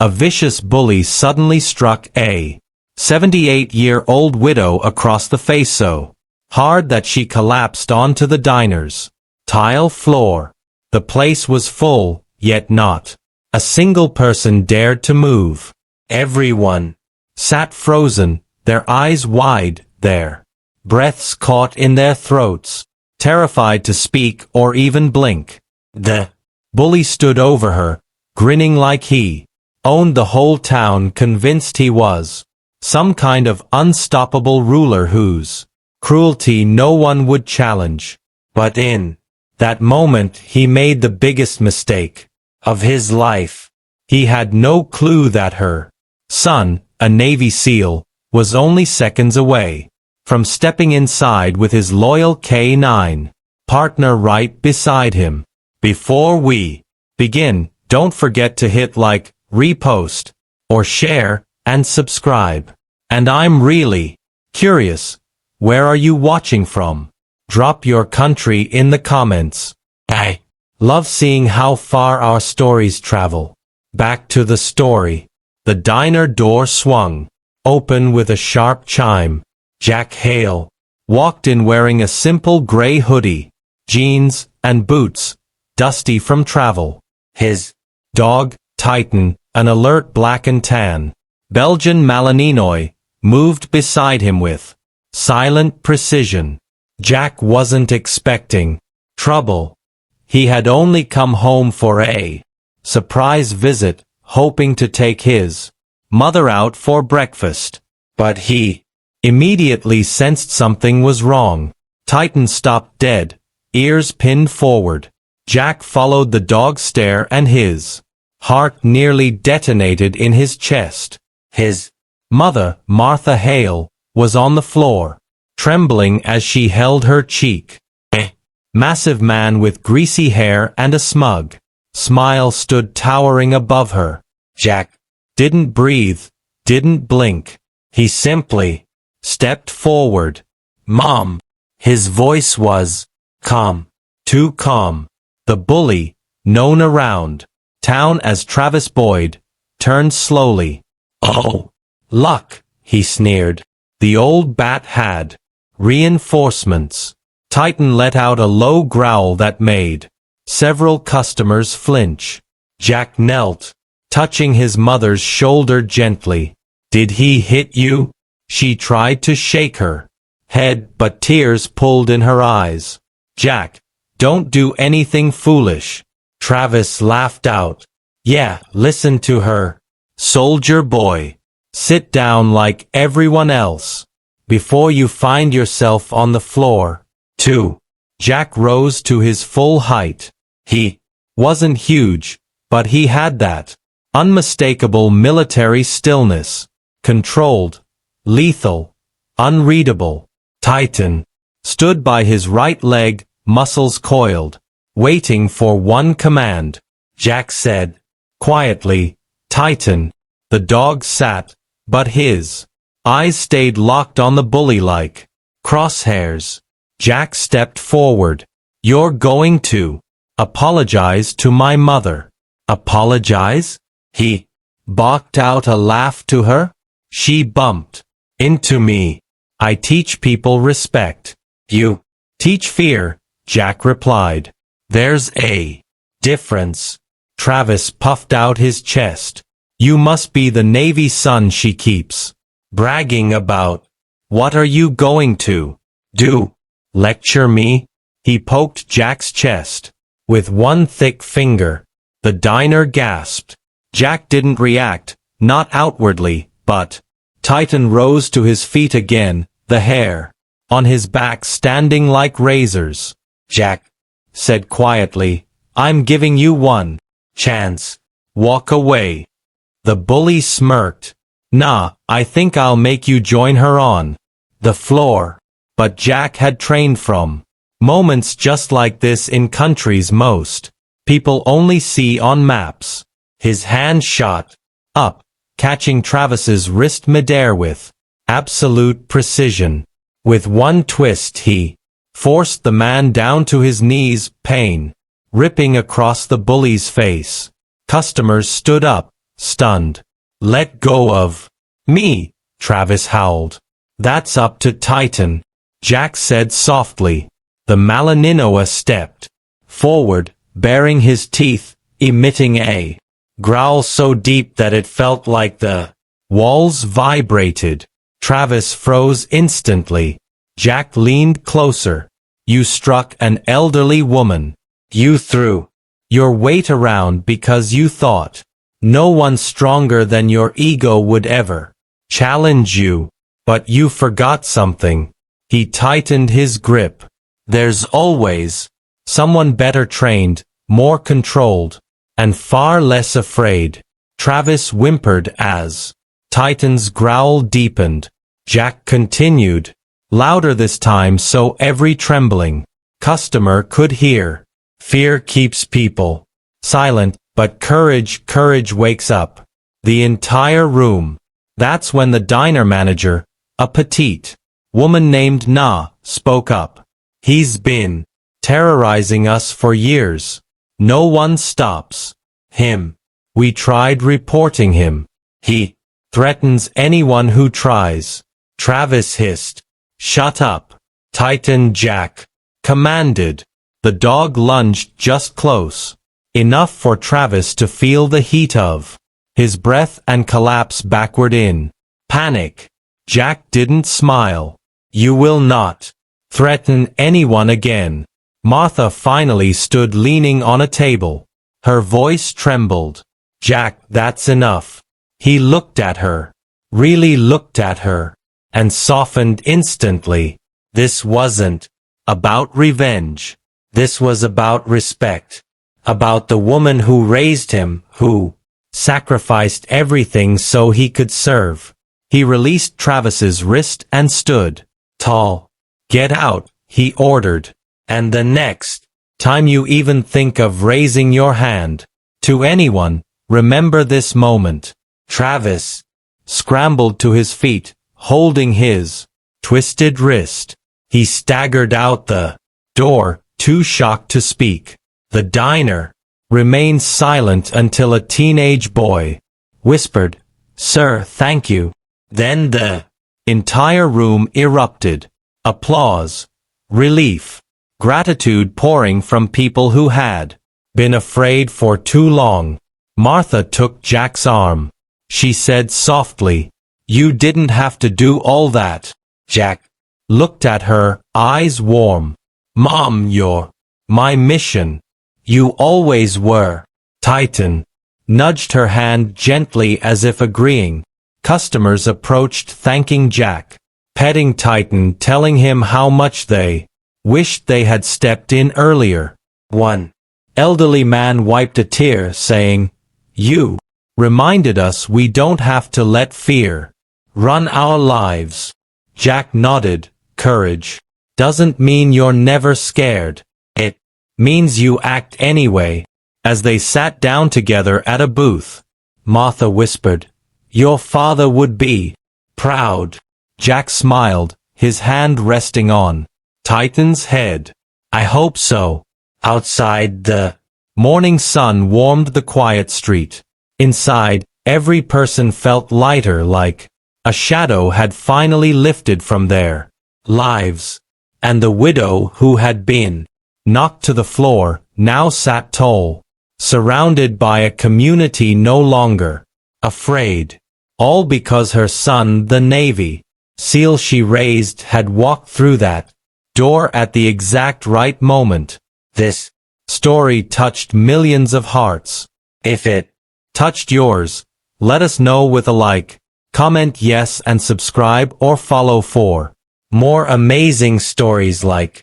a vicious bully suddenly struck a 78-year-old widow across the face so hard that she collapsed onto the diner's tile floor. The place was full, yet not a single person dared to move. Everyone sat frozen, their eyes wide, their breaths caught in their throats, terrified to speak or even blink. The bully stood over her, grinning like he owned the whole town, convinced he was some kind of unstoppable ruler whose cruelty no one would challenge. But in that moment he made the biggest mistake of his life. He had no clue that her son, a Navy SEAL, was only seconds away from stepping inside with his loyal K-9 partner right beside him. Before we begin, don't forget to hit like, repost, or share, and subscribe. And I'm really curious, where are you watching from? Drop your country in the comments. I love seeing how far our stories travel. Back to the story. The diner door swung open with a sharp chime. Jack Hale walked in wearing a simple gray hoodie, jeans, and boots, dusty from travel. His dog, Titan, an alert black and tan Belgian Malinois, moved beside him with silent precision. Jack wasn't expecting trouble. He had only come home for a surprise visit, hoping to take his mother out for breakfast. But he immediately sensed something was wrong. Titan stopped dead, ears pinned forward. Jack followed the dog's stare and his heart nearly detonated in his chest. His mother, Martha Hale, was on the floor, trembling as she held her cheek. A massive man with greasy hair and a smug smile stood towering above her. Jack didn't breathe, didn't blink. He simply stepped forward. "Mom." His voice was calm, too calm. The bully, known around town as Travis Boyd, turned slowly. "Oh, luck," he sneered. The old bat had reinforcements. Titan let out a low growl that made several customers flinch. Jack knelt, touching his mother's shoulder gently. "Did he hit you?" She tried to shake her head, but tears pulled in her eyes. "Jack, don't do anything foolish." Travis laughed out. "Yeah, listen to her. Soldier boy. Sit down like everyone else before you find yourself on the floor, too." Jack rose to his full height. He wasn't huge, but he had that unmistakable military stillness. Controlled, lethal, unreadable. Titan stood by his right leg, muscles coiled, waiting for one command. Jack said quietly, "Titan." The dog sat, but his eyes stayed locked on the bully like crosshairs. Jack stepped forward. "You're going to apologize to my mother." "Apologize?" He barked out a laugh to her. "She bumped into me. I teach people respect. You teach fear," Jack replied. "There's a difference." Travis puffed out his chest. "You must be the Navy son she keeps bragging about. What are you going to do? Lecture me?" He poked Jack's chest with one thick finger. The diner gasped. Jack didn't react, not outwardly, but Titan rose to his feet again, the hair on his back standing like razors. "Jack," said quietly, "I'm giving you one chance. Walk away." The bully smirked. "Nah, I think I'll make you join her on the floor." But Jack had trained from moments just like this in countries most people only see on maps. His hand shot up, catching Travis's wrist midair with absolute precision. With one twist he forced the man down to his knees, pain ripping across the bully's face. Customers stood up, stunned. Let go of me, Travis howled. That's up to Titan, Jack said softly. The Malininoa stepped forward, baring his teeth, emitting a growl so deep that it felt like the walls vibrated. Travis froze instantly. Jack leaned closer. You struck an elderly woman. You threw your weight around because you thought no one stronger than your ego would ever challenge you. But you forgot something. He tightened his grip. There's always someone better trained, more controlled, and far less afraid. Travis whimpered as Titan's growl deepened. Jack continued, louder this time so every trembling customer could hear. Fear keeps people silent, but courage wakes up the entire room. That's when the diner manager, a petite woman named Na, spoke up. He's been terrorizing us for years. No one stops him. We tried reporting him. He threatens anyone who tries. Travis hissed. Shut up, Titan Jack commanded. The dog lunged just close enough for Travis to feel the heat of his breath and collapse backward in panic. Jack didn't smile. You will not threaten anyone again. Martha finally stood leaning on a table. Her voice trembled. Jack, that's enough. He looked at her, really looked at her, and softened instantly. This wasn't about revenge. This was about respect. About the woman who raised him, who sacrificed everything so he could serve. He released Travis's wrist and stood tall. Get out, he ordered. And the next time you even think of raising your hand to anyone, remember this moment. Travis scrambled to his feet, holding his twisted wrist. He staggered out the door, too shocked to speak. The diner remained silent until a teenage boy whispered, "Sir, thank you." Then the entire room erupted. Applause, relief, gratitude pouring from people who had been afraid for too long. Martha took Jack's arm. She said softly, "You didn't have to do all that." Jack looked at her, eyes warm. "Mom, you're my mission. You always were." Titan nudged her hand gently as if agreeing. Customers approached thanking Jack, petting Titan, telling him how much they wished they had stepped in earlier. One elderly man wiped a tear, saying, "You reminded us we don't have to let fear run our lives." Jack nodded. Courage doesn't mean you're never scared. It means you act anyway. As they sat down together at a booth, Martha whispered, "Your father would be proud." Jack smiled, his hand resting on Titan's head. "I hope so." Outside, the morning sun warmed the quiet street. Inside, every person felt lighter, like a shadow had finally lifted from their lives. And the widow who had been knocked to the floor now sat tall, surrounded by a community no longer afraid. All because her son, the Navy SEAL she raised, had walked through that door at the exact right moment. This story touched millions of hearts. If it touched yours, let us know with a like, comment yes, and subscribe or follow for more amazing stories like